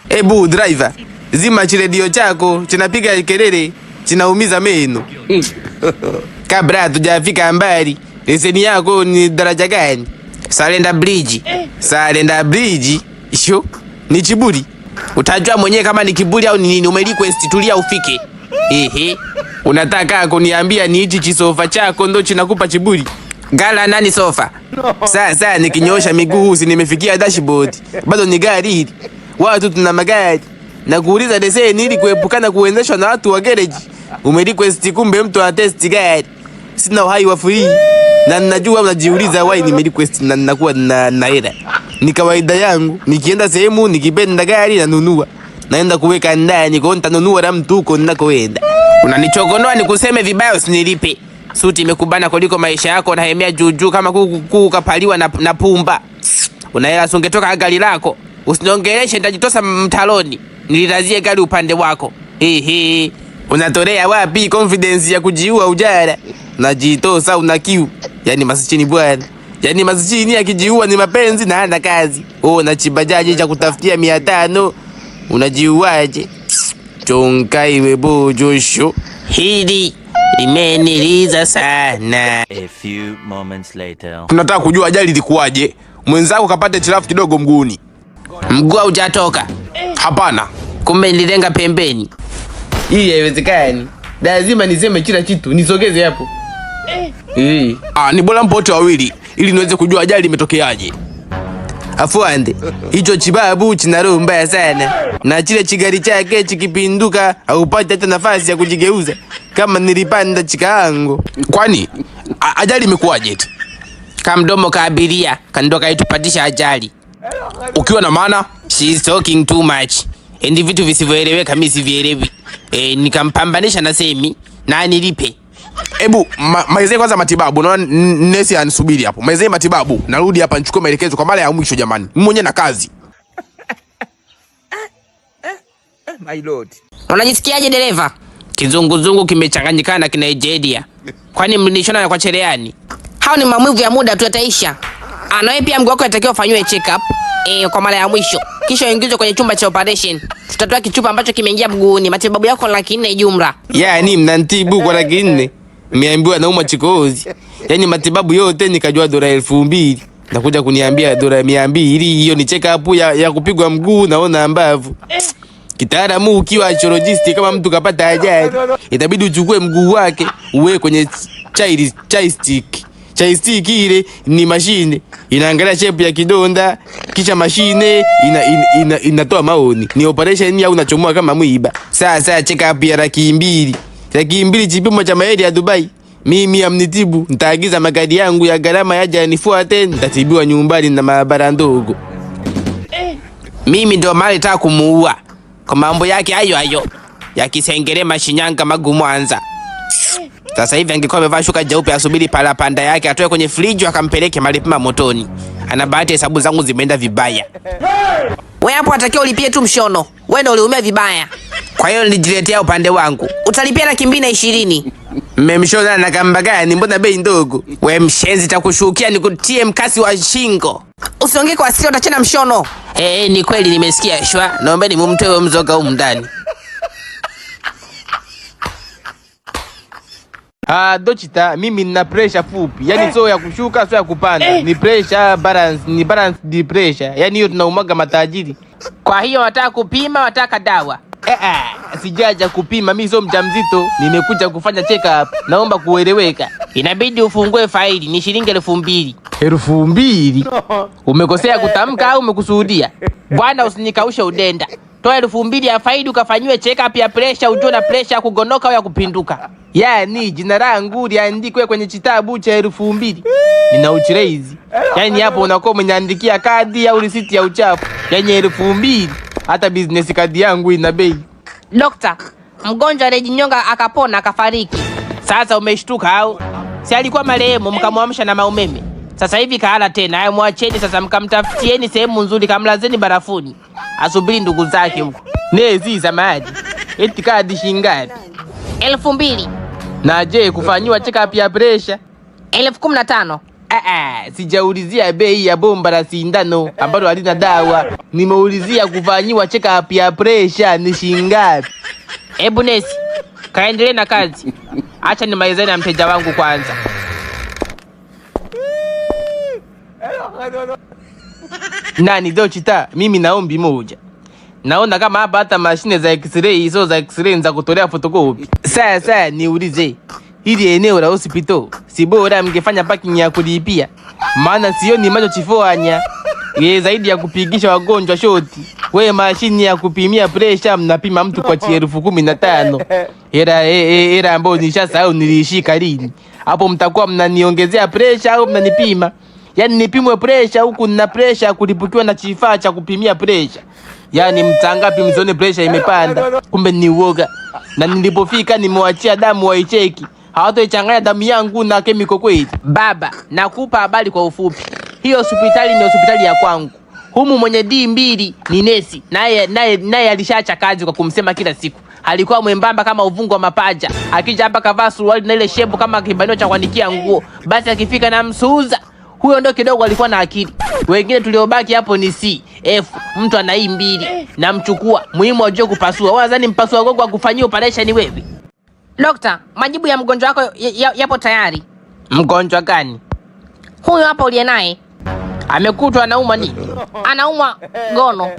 Ebu driver, zima chiredio chako, chinapiga kelele, chinaumiza meno. Kabla hatujafika mbali, leseni yako ni daraja gani? Salenda Bridge. Salenda Bridge? Isho, ni kiburi. Utajua mwenyewe kama ni kiburi au ni nini. Umerequest tulia ufike. Unataka kuniambia ni hichi chisofa chako ndo chinakupa kiburi? Gala nani sofa? Sasa nikinyosha miguu si nimefikia dashboard. Bado ni gari hili. Watu tuna magari. Na kuuliza leseni ili kuepukana kuendeshwa na watu wa garage. Umerequest kumbe mtu anatest gari. Sina uhai wa free. Na najua unajiuliza why nimerequest na ninakuwa na hela. Ni kawaida yangu, nikienda sehemu nikipenda gari nanunua. Naenda kuweka ndani kwa nitanunua na mtu huko ninakoenda. Unanichokonoa nikuseme vibaya usinilipe. Suti imekubana kuliko maisha yako na hemea juju kama kuku kapaliwa na pumba. Unaela sungetoka gari lako. Usiniongeleshe nitajitosa mtaloni. Nililazie gari upande wako. Unatolea wapi confidence ya kujiua ujara? Najitosa una kiu. Yani masichini bwana. Yani masichini akijiua ni mapenzi na hana kazi. Na chibajaji cha kutafutia 500. Unajiuaje? Chonkai webo josho. Hili limeniliza sana. A few moments later. Tunataka kujua ajali ilikuwaje. Mwenzako kapata hitilafu kidogo mguuni. Mguu hujatoka? Hapana. Kumbe nililenga pembeni. Hii haiwezekani. Lazima niseme kila kitu. Nisogeze hapo. Ni bora mpote wawili ili niweze kujua ajali imetokeaje. Afuande, hicho chibabu china roho mbaya sana. Na chile chigari chake chikipinduka haupati hata nafasi ya kujigeuza kama nilipanda chikaango. Kwani ajali imekuwaje eti? Kamdomo ka abiria kandoka itupatisha ajali. Ukiwa na maana she's talking too much. Endi vitu visivyoeleweka mimi sivielewi. Nikampambanisha na semi na nilipe. Ebu maizee kwanza matibabu. Naona nesi anisubiri hapo. Maizee matibabu. Narudi hapa nichukue maelekezo kwa mara ya mwisho jamani. Mimi mwenyewe na kazi. My lord. Unajisikiaje dereva? Kizunguzungu kimechanganyikana na Kinigeria. Kwani mlinishona kwa cherehani? Hao ni maumivu ya muda tu yataisha. Anawe pia mguu wako unatakiwa ufanywe check up kwa mara ya mwisho. Kisha uingizwe kwenye chumba cha operation. Tutatoa kichupa ambacho kimeingia mguuni. Matibabu yako $400 jumla. Yani mnanitibu kwa $400. Nimeambiwa nauma chikozi. Yani matibabu yote nikajua $2,000. Nakuja kuniambia $200. Hiyo ni check up ya kupigwa mguu naona ambavu. Kitaalamu ukiwa archaeologist kama mtu kapata ajali, itabidi uchukue mguu wake uwe kwenye chai stick. Chai stick ile ni mashine. Inaangalia shape ya kidonda, kisha mashine inatoa maoni. Ni operation au unachomoa kama mwiba. Sasa check up ya $200. $200 chipimo cha maeli ya Dubai. Mimi amnitibu, nitaagiza magari yangu ya gharama yaje nifuate, nitatibiwa nyumbani na maabara ndogo. Mimi ndo mali nataka kumuua. Kwa mambo yake hayo ya Kisengerema, Shinyanga, Magu, Mwanza. Sasa hivi angekuwa amevaa shuka jeupe asubiri pala panda yake atoe kwenye friji akampeleke malipima motoni. Ana bahati hesabu zangu zimeenda vibaya. Wewe hapo unatakiwa ulipie tu mshono. Wewe ndio uliumia vibaya. Kwa hiyo nilijiletea upande wangu. Utalipia $220. Mmemshona na kamba gani? Mbona bei ndogo? Wewe mshenzi takushukia nikutie mkasi wa shingo. Usiongee kwa hasira utachana mshono. Ni kweli nimesikia shwa. Naombeni mumtoe mzoga huko ndani. Dochita, mimi nina pressure fupi. Yani sio ya kushuka, sio ya kupanda. Ni pressure balance, ni balance di pressure. Yani hiyo tunaumaga matajiri. Kwa hiyo wataka kupima, wataka dawa. Sijaja kupima, mimi sio mjamzito. Nimekuja kufanya check up. Naomba kueleweka. Inabidi ufungue faili, ni shilingi $2,000. $2,000? Umekosea kutamka au umekusudia? Bwana usinikaushe udenda. Toa $2,000 ya faili ukafanywe check up ya pressure, ujue na pressure ya kugonoka au ya kupinduka. Yani jina langu liandikwe kwenye kitabu cha $2,000. Nina uchirezi. Yani hapo unakuwa umeniandikia kadi au risiti ya uchafu. Yani $2,000. Hata business kadi yangu ina bei. Dokta, mgonjwa alijinyonga akapona akafariki. Sasa umeshtuka au? Si alikuwa marehemu mkamwamsha na maumeme. Sasa hivi kaala tena. Haya mwacheni sasa mkamtafutieni sehemu nzuri kamlazeni barafuni. Asubiri ndugu zake huko. Nezi za maji. Eti kadi shingapi? $2,000. Na je kufanywa check up ya pressure? $15,000. Sijaulizia bei ya bomba la sindano ambalo halina dawa. Nimeulizia kufanyiwa check up ya pressure ni shingapi. Hebu nesi, kaendelee na kazi. Acha nimalizane na mteja wangu kwanza. Nani Dochita, mimi naombi moja. Naona kama hapa hata mashine za x-ray hizo za x-ray za kutolea fotokopi. Sasa niulize, hili eneo la hospital si bora mngefanya parking ya kulipia? Maana sioni macho chifanya. Zaidi ya kupigisha wagonjwa shoti. We mashine ya kupimia pressure mnapima mtu kwa 15,000. Era ambayo nishasahau nilishika lini. Hapo mtakuwa mnaniongezea pressure au mnanipima? Yaani nipimwe pressure huku na pressure kulipukiwa na kifaa cha kupimia pressure. Yaani mtangapi msione pressure imepanda. Kumbe ni uoga. Na nilipofika nimewachia damu waicheki. Hawatoichanganya damu yangu na kemiko kweli. Baba, nakupa habari kwa ufupi. Hiyo hospitali ni hospitali ya kwangu. Humu mwenye D2 ni nesi. Naye alishaacha kazi kwa kumsema kila siku. Alikuwa mwembamba kama uvungu wa mapaja. Akija hapa kavaa suruali na ile shepu kama kibanio cha kuanikia nguo. Basi akifika na msuuza. Huyo ndo kidogo alikuwa na akili. Wengine tuliobaki hapo ni C, F, mtu ana E2 na mchukua. Muhimu ajue kupasua. Wanadhani mpasua gogo akufanyia operation ni wewe. Dokta, majibu ya mgonjwa wako yapo tayari. Mgonjwa gani? Huyo hapa uliye naye. Amekutwa anauma nini? Anauma gono.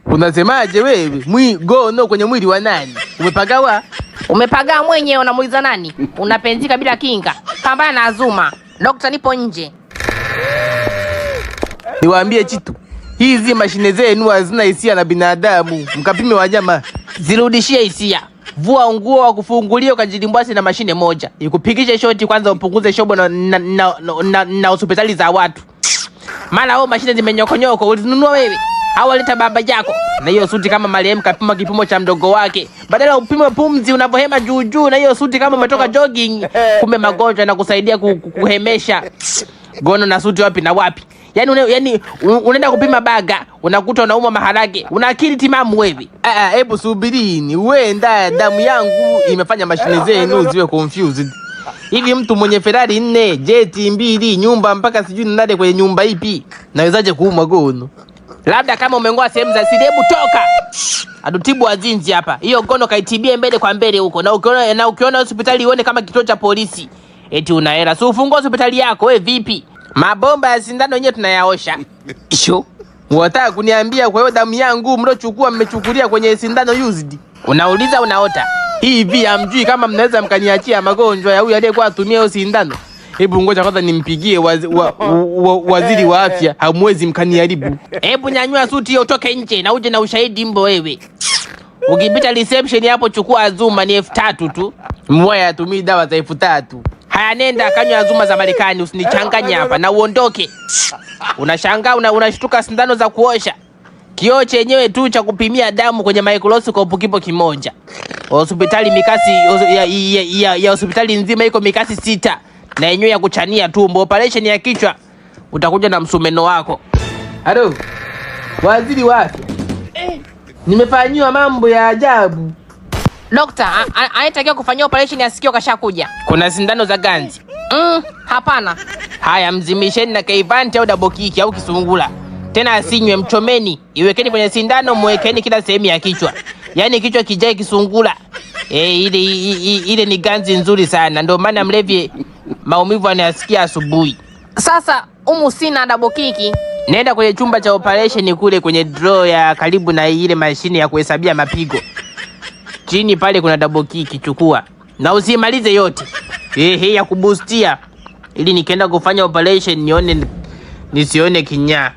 Unasemaje wewe? Gono kwenye mwili wa nani? Umepagawa? Umepagaa mwenyewe, unamuuliza nani? Unapenzika bila kinga. Pambana na Azuma. Dokta, nipo nje. Niwaambie chitu, hizi mashine zenu hazina hisia na binadamu. Mkapime wanyama. Zirudishie hisia. Vua nguo wa kufungulia ukajilimbwasi na mashine moja. Ikupigishe shoti kwanza upunguze shobo na hospitali za watu. Maana hao mashine zimenyokonyoko, ulinunua wewe. Au aleta baba yako. Na hiyo suti kama marehemu kapima kipimo cha mdogo wake. Badala upime pumzi unavohema juu na hiyo suti kama umetoka jogging. Kumbe magonjwa na kusaidia kuhemesha. Gono na suti wapi na wapi? Yaani unaenda kupima baga, unakuta unauma maharage. Una akili timamu wewe? Hebu subirini. Huenda damu yangu imefanya mashine zenu ziwe confused. Hivi mtu mwenye Ferrari 4, jet 2, nyumba mpaka sijui nade kwenye nyumba ipi, nawezaje kuuma gono? Labda kama umengoa sehemu za siri, hebu toka. Adutibu wazinzi hapa. Hiyo gono kaitibie mbele kwa mbele huko. Na ukiona hospitali uone kama kituo cha polisi. Eti una hela. Si ufungue hospitali yako wewe vipi? Mabomba ya sindano yenyewe tunayaosha. Sho. Unataka kuniambia kwa hiyo damu yangu mlochukua mmechukulia kwenye sindano used? Unauliza unaota. Hivi hamjui kama mnaweza mkaniachia magonjwa ya huyu aliyekuwa atumia hiyo sindano? Hebu ngoja kwanza nimpigie waziri wa afya, hamwezi mkaniharibu. Hebu nyanyua suti hiyo utoke nje na uje na ushahidi mbo wewe. Ukipita reception hapo chukua Azuma ni 3,000 tu. Mwaya atumii dawa za 3,000. Haya nenda kanywa Azuma za Marekani usinichanganye hapa na uondoke. Unashangaa unashtuka sindano za kuosha. Kioo chenyewe tu cha kupimia damu kwenye microscope kipo kimoja. Hospitali mikasi ya hospitali nzima iko mikasi 6. Na yenyewe ya kuchania tumbo. Operation ya kichwa utakuja na msumeno wako. Halo. Waziri wa afya. Nimefanyiwa mambo ya ajabu. Dokta, anayetakiwa kufanyia operation ya sikio kashakuja. Kuna sindano za ganzi? Hapana. Haya mzimisheni na Kaivanti au double kick au kisungula. Tena asinywe, mchomeni. Iwekeni kwenye sindano, mwekeni kila sehemu ya kichwa. Yaani kichwa kijae kisungula. Ile ni ganzi nzuri sana. Ndio maana mlevi maumivu anayasikia asubuhi. Sasa sina double kick. Nenda kwenye chumba cha operation kule kwenye draw ya karibu na ile mashine ya kuhesabia mapigo. Chini pale kuna double kick, chukua. Na usimalize yote. Ya kuboostia. Ili nikienda kufanya operation nisione kinyaa.